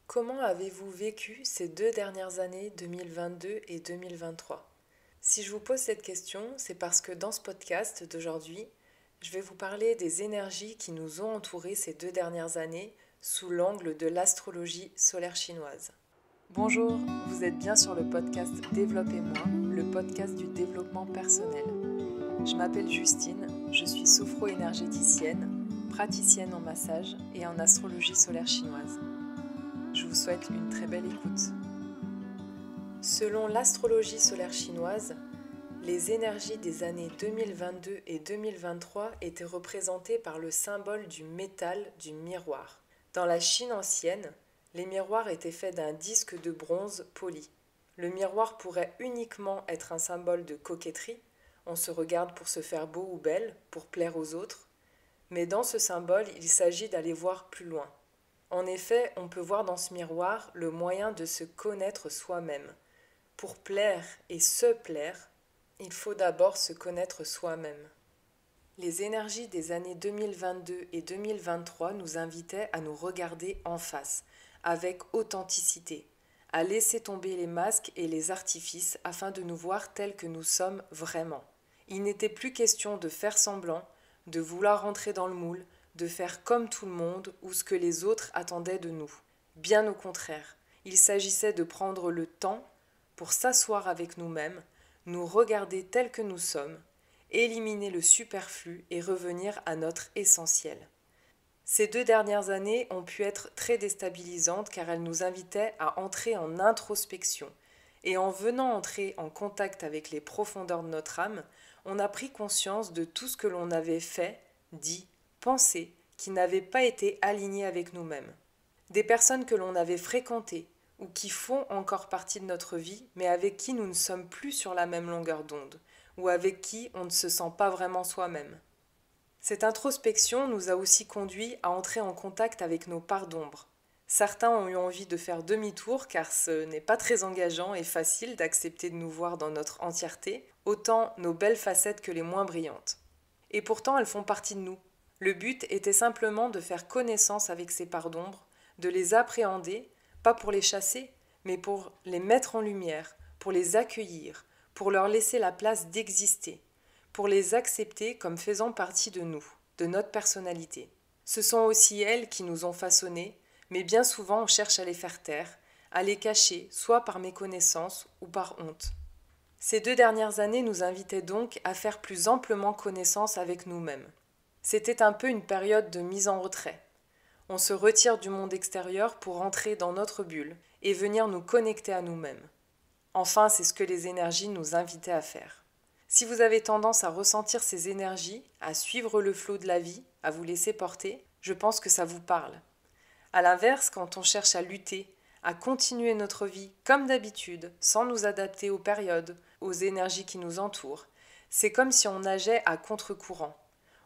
Comment avez-vous vécu ces 2 dernières années 2022 et 2023? Si je vous pose cette question, c'est parce que dans ce podcast d'aujourd'hui, je vais vous parler des énergies qui nous ont entourés ces 2 dernières années sous l'angle de l'astrologie solaire chinoise. Bonjour, vous êtes bien sur le podcast Développez-moi, le podcast du développement personnel. Je m'appelle Justine, je suis sophro-énergéticienne, praticienne en massage et en astrologie solaire chinoise. Je vous souhaite une très belle écoute. Selon l'astrologie solaire chinoise, les énergies des années 2022 et 2023 étaient représentées par le symbole du métal du miroir. Dans la Chine ancienne, les miroirs étaient faits d'un disque de bronze poli. Le miroir pourrait uniquement être un symbole de coquetterie, on se regarde pour se faire beau ou belle, pour plaire aux autres, mais dans ce symbole, il s'agit d'aller voir plus loin. En effet, on peut voir dans ce miroir le moyen de se connaître soi-même. Pour plaire et se plaire, il faut d'abord se connaître soi-même. Les énergies des années 2022 et 2023 nous invitaient à nous regarder en face, avec authenticité, à laisser tomber les masques et les artifices afin de nous voir tels que nous sommes vraiment. Il n'était plus question de faire semblant, de vouloir rentrer dans le moule, de faire comme tout le monde ou ce que les autres attendaient de nous. Bien au contraire, il s'agissait de prendre le temps pour s'asseoir avec nous-mêmes, nous regarder tels que nous sommes, éliminer le superflu et revenir à notre essentiel. Ces 2 dernières années ont pu être très déstabilisantes car elles nous invitaient à entrer en introspection. Et en venant entrer en contact avec les profondeurs de notre âme, on a pris conscience de tout ce que l'on avait fait, dit, pensé, qui n'avait pas été aligné avec nous-mêmes. Des personnes que l'on avait fréquentées ou qui font encore partie de notre vie, mais avec qui nous ne sommes plus sur la même longueur d'onde, ou avec qui on ne se sent pas vraiment soi-même. Cette introspection nous a aussi conduit à entrer en contact avec nos parts d'ombre. Certains ont eu envie de faire demi-tour car ce n'est pas très engageant et facile d'accepter de nous voir dans notre entièreté, autant nos belles facettes que les moins brillantes. Et pourtant elles font partie de nous. Le but était simplement de faire connaissance avec ces parts d'ombre, de les appréhender, pas pour les chasser, mais pour les mettre en lumière, pour les accueillir, pour leur laisser la place d'exister, pour les accepter comme faisant partie de nous, de notre personnalité. Ce sont aussi elles qui nous ont façonnés, mais bien souvent on cherche à les faire taire, à les cacher, soit par méconnaissance ou par honte. Ces 2 dernières années nous invitaient donc à faire plus amplement connaissance avec nous-mêmes. C'était un peu une période de mise en retrait. On se retire du monde extérieur pour entrer dans notre bulle et venir nous connecter à nous-mêmes. Enfin, c'est ce que les énergies nous invitaient à faire. Si vous avez tendance à ressentir ces énergies, à suivre le flot de la vie, à vous laisser porter, je pense que ça vous parle. À l'inverse, quand on cherche à lutter, à continuer notre vie comme d'habitude, sans nous adapter aux périodes, aux énergies qui nous entourent, c'est comme si on nageait à contre-courant.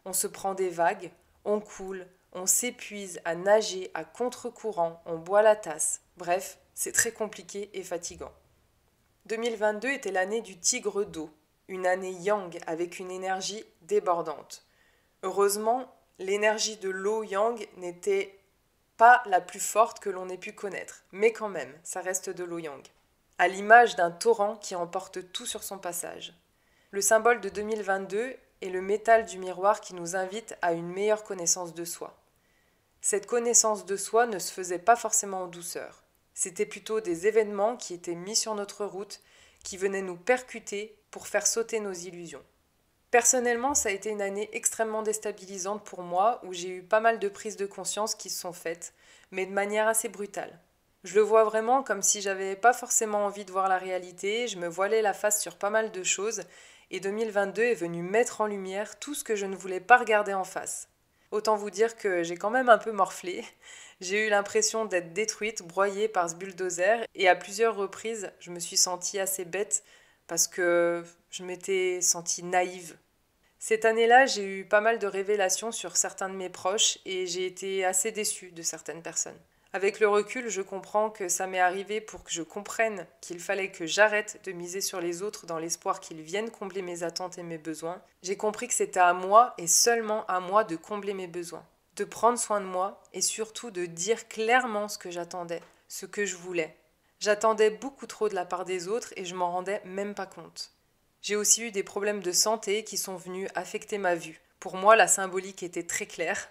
On se prend des vagues, on coule, on s'épuise à nager à contre-courant, on boit la tasse. Bref, c'est très compliqué et fatigant. 2022 était l'année du tigre d'eau, une année yang avec une énergie débordante. Heureusement, l'énergie de l'eau yang n'était pas la plus forte que l'on ait pu connaître, mais quand même, ça reste de l'eau yang. À l'image d'un torrent qui emporte tout sur son passage. Le symbole de 2022 est le métal du miroir qui nous invite à une meilleure connaissance de soi. Cette connaissance de soi ne se faisait pas forcément en douceur. C'était plutôt des événements qui étaient mis sur notre route, qui venaient nous percuter pour faire sauter nos illusions. Personnellement, ça a été une année extrêmement déstabilisante pour moi, où j'ai eu pas mal de prises de conscience qui se sont faites, mais de manière assez brutale. Je le vois vraiment comme si j'avais pas forcément envie de voir la réalité, je me voilais la face sur pas mal de choses, et 2022 est venu mettre en lumière tout ce que je ne voulais pas regarder en face. Autant vous dire que j'ai quand même un peu morflé. J'ai eu l'impression d'être détruite, broyée par ce bulldozer, et à plusieurs reprises, je me suis sentie assez bête parce que je m'étais sentie naïve. Cette année-là, j'ai eu pas mal de révélations sur certains de mes proches et j'ai été assez déçue de certaines personnes. Avec le recul, je comprends que ça m'est arrivé pour que je comprenne qu'il fallait que j'arrête de miser sur les autres dans l'espoir qu'ils viennent combler mes attentes et mes besoins. J'ai compris que c'était à moi et seulement à moi de combler mes besoins, de prendre soin de moi et surtout de dire clairement ce que j'attendais, ce que je voulais. J'attendais beaucoup trop de la part des autres et je m'en rendais même pas compte. J'ai aussi eu des problèmes de santé qui sont venus affecter ma vue. Pour moi, la symbolique était très claire.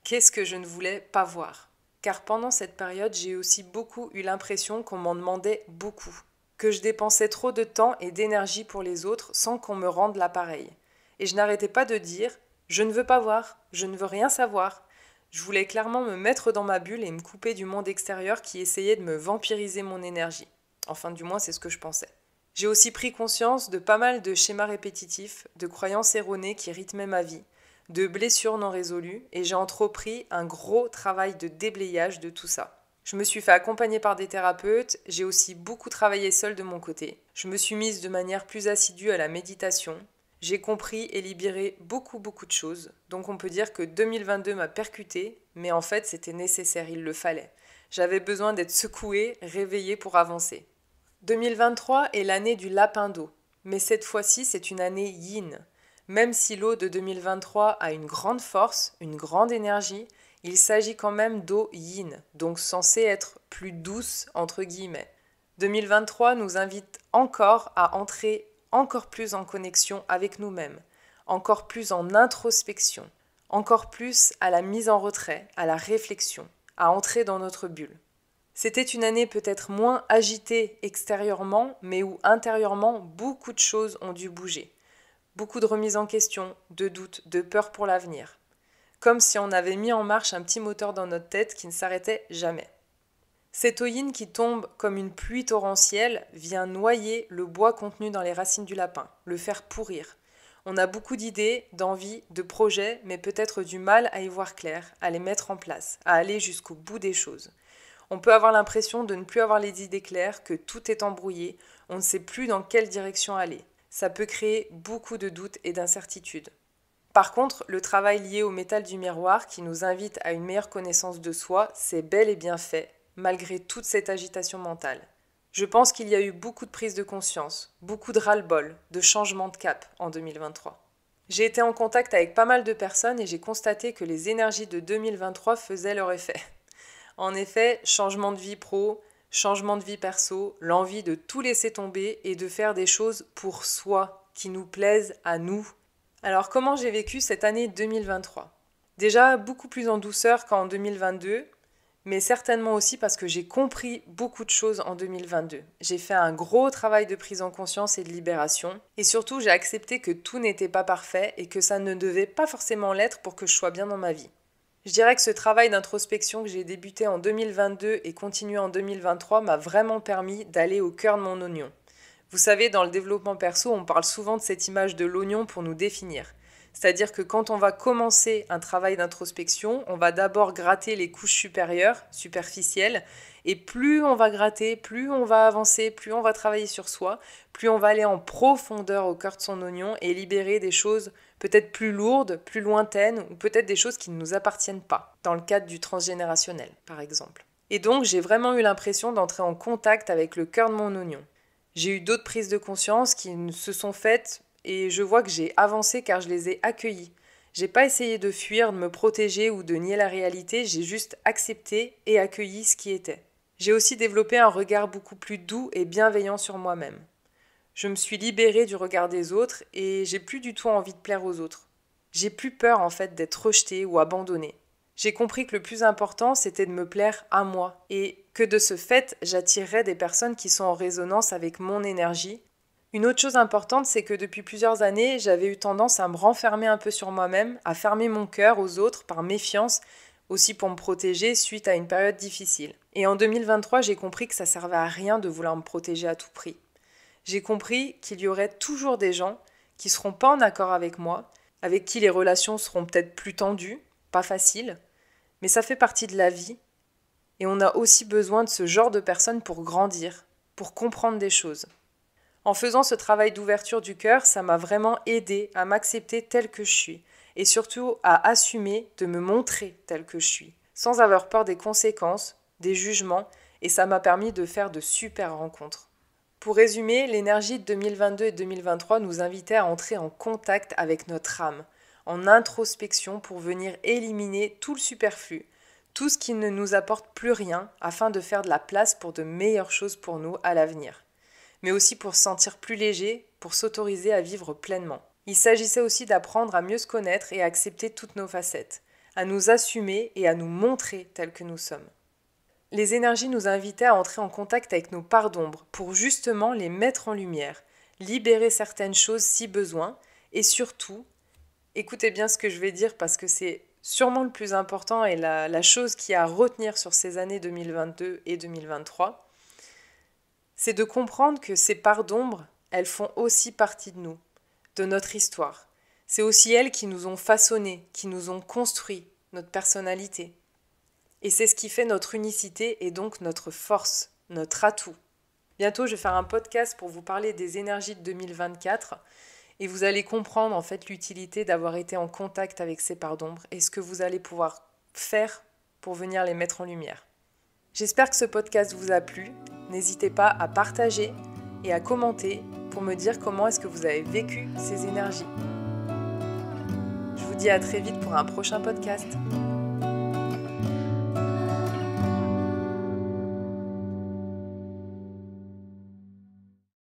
Qu'est-ce que je ne voulais pas voir? Car pendant cette période, j'ai aussi beaucoup eu l'impression qu'on m'en demandait beaucoup, que je dépensais trop de temps et d'énergie pour les autres sans qu'on me rende l'appareil. Et je n'arrêtais pas de dire « je ne veux pas voir, je ne veux rien savoir ». Je voulais clairement me mettre dans ma bulle et me couper du monde extérieur qui essayait de me vampiriser mon énergie. Enfin, du moins, c'est ce que je pensais. J'ai aussi pris conscience de pas mal de schémas répétitifs, de croyances erronées qui rythmaient ma vie, de blessures non résolues, et j'ai entrepris un gros travail de déblayage de tout ça. Je me suis fait accompagner par des thérapeutes, j'ai aussi beaucoup travaillé seule de mon côté. Je me suis mise de manière plus assidue à la méditation. J'ai compris et libéré beaucoup de choses. Donc on peut dire que 2022 m'a percuté, mais en fait c'était nécessaire, il le fallait. J'avais besoin d'être secouée, réveillée pour avancer. 2023 est l'année du lapin d'eau, mais cette fois-ci c'est une année yin. Même si l'eau de 2023 a une grande force, une grande énergie, il s'agit quand même d'eau yin, donc censée être plus douce entre guillemets. 2023 nous invite encore à entrer encore plus en connexion avec nous-mêmes, encore plus en introspection, encore plus à la mise en retrait, à la réflexion, à entrer dans notre bulle. C'était une année peut-être moins agitée extérieurement, mais où intérieurement beaucoup de choses ont dû bouger. Beaucoup de remises en question, de doutes, de peur pour l'avenir. Comme si on avait mis en marche un petit moteur dans notre tête qui ne s'arrêtait jamais. Cette eau yin qui tombe comme une pluie torrentielle vient noyer le bois contenu dans les racines du lapin, le faire pourrir. On a beaucoup d'idées, d'envies, de projets, mais peut-être du mal à y voir clair, à les mettre en place, à aller jusqu'au bout des choses. On peut avoir l'impression de ne plus avoir les idées claires, que tout est embrouillé, on ne sait plus dans quelle direction aller. Ça peut créer beaucoup de doutes et d'incertitudes. Par contre, le travail lié au métal du miroir qui nous invite à une meilleure connaissance de soi, c'est bel et bien fait, malgré toute cette agitation mentale. Je pense qu'il y a eu beaucoup de prise de conscience, beaucoup de ras-le-bol, de changement de cap en 2023. J'ai été en contact avec pas mal de personnes et j'ai constaté que les énergies de 2023 faisaient leur effet. En effet, changement de vie pro, changement de vie perso, l'envie de tout laisser tomber et de faire des choses pour soi, qui nous plaisent à nous. Alors comment j'ai vécu cette année 2023 ? Déjà beaucoup plus en douceur qu'en 2022, mais certainement aussi parce que j'ai compris beaucoup de choses en 2022. J'ai fait un gros travail de prise en conscience et de libération, et surtout j'ai accepté que tout n'était pas parfait et que ça ne devait pas forcément l'être pour que je sois bien dans ma vie. Je dirais que ce travail d'introspection que j'ai débuté en 2022 et continué en 2023 m'a vraiment permis d'aller au cœur de mon oignon. Vous savez, dans le développement perso, on parle souvent de cette image de l'oignon pour nous définir. C'est-à-dire que quand on va commencer un travail d'introspection, on va d'abord gratter les couches supérieures, superficielles, et plus on va gratter, plus on va avancer, plus on va travailler sur soi, plus on va aller en profondeur au cœur de son oignon et libérer des choses peut-être plus lourdes, plus lointaines, ou peut-être des choses qui ne nous appartiennent pas, dans le cadre du transgénérationnel, par exemple. Et donc, j'ai vraiment eu l'impression d'entrer en contact avec le cœur de mon oignon. J'ai eu d'autres prises de conscience qui se sont faites et je vois que j'ai avancé car je les ai accueillies. J'ai pas essayé de fuir, de me protéger ou de nier la réalité, j'ai juste accepté et accueilli ce qui était. J'ai aussi développé un regard beaucoup plus doux et bienveillant sur moi-même. Je me suis libérée du regard des autres et j'ai plus du tout envie de plaire aux autres. J'ai plus peur en fait d'être rejetée ou abandonnée. J'ai compris que le plus important c'était de me plaire à moi et que de ce fait j'attirerais des personnes qui sont en résonance avec mon énergie. Une autre chose importante c'est que depuis plusieurs années j'avais eu tendance à me renfermer un peu sur moi-même, à fermer mon cœur aux autres par méfiance, aussi pour me protéger suite à une période difficile. Et en 2023 j'ai compris que ça servait à rien de vouloir me protéger à tout prix. J'ai compris qu'il y aurait toujours des gens qui ne seront pas en accord avec moi, avec qui les relations seront peut-être plus tendues, pas faciles, mais ça fait partie de la vie et on a aussi besoin de ce genre de personnes pour grandir, pour comprendre des choses. En faisant ce travail d'ouverture du cœur, ça m'a vraiment aidé à m'accepter telle que je suis et surtout à assumer de me montrer telle que je suis, sans avoir peur des conséquences, des jugements, et ça m'a permis de faire de super rencontres. Pour résumer, l'énergie de 2022 et 2023 nous invitait à entrer en contact avec notre âme, en introspection pour venir éliminer tout le superflu, tout ce qui ne nous apporte plus rien afin de faire de la place pour de meilleures choses pour nous à l'avenir, mais aussi pour se sentir plus léger, pour s'autoriser à vivre pleinement. Il s'agissait aussi d'apprendre à mieux se connaître et à accepter toutes nos facettes, à nous assumer et à nous montrer tels que nous sommes. Les énergies nous invitaient à entrer en contact avec nos parts d'ombre pour justement les mettre en lumière, libérer certaines choses si besoin et surtout, écoutez bien ce que je vais dire parce que c'est sûrement le plus important et la chose qui a à retenir sur ces années 2022 et 2023, c'est de comprendre que ces parts d'ombre, elles font aussi partie de nous, de notre histoire. C'est aussi elles qui nous ont façonnés, qui nous ont construit notre personnalité. Et c'est ce qui fait notre unicité et donc notre force, notre atout. Bientôt, je vais faire un podcast pour vous parler des énergies de 2024 et vous allez comprendre en fait l'utilité d'avoir été en contact avec ces parts d'ombre et ce que vous allez pouvoir faire pour venir les mettre en lumière. J'espère que ce podcast vous a plu. N'hésitez pas à partager et à commenter pour me dire comment est-ce que vous avez vécu ces énergies. Je vous dis à très vite pour un prochain podcast.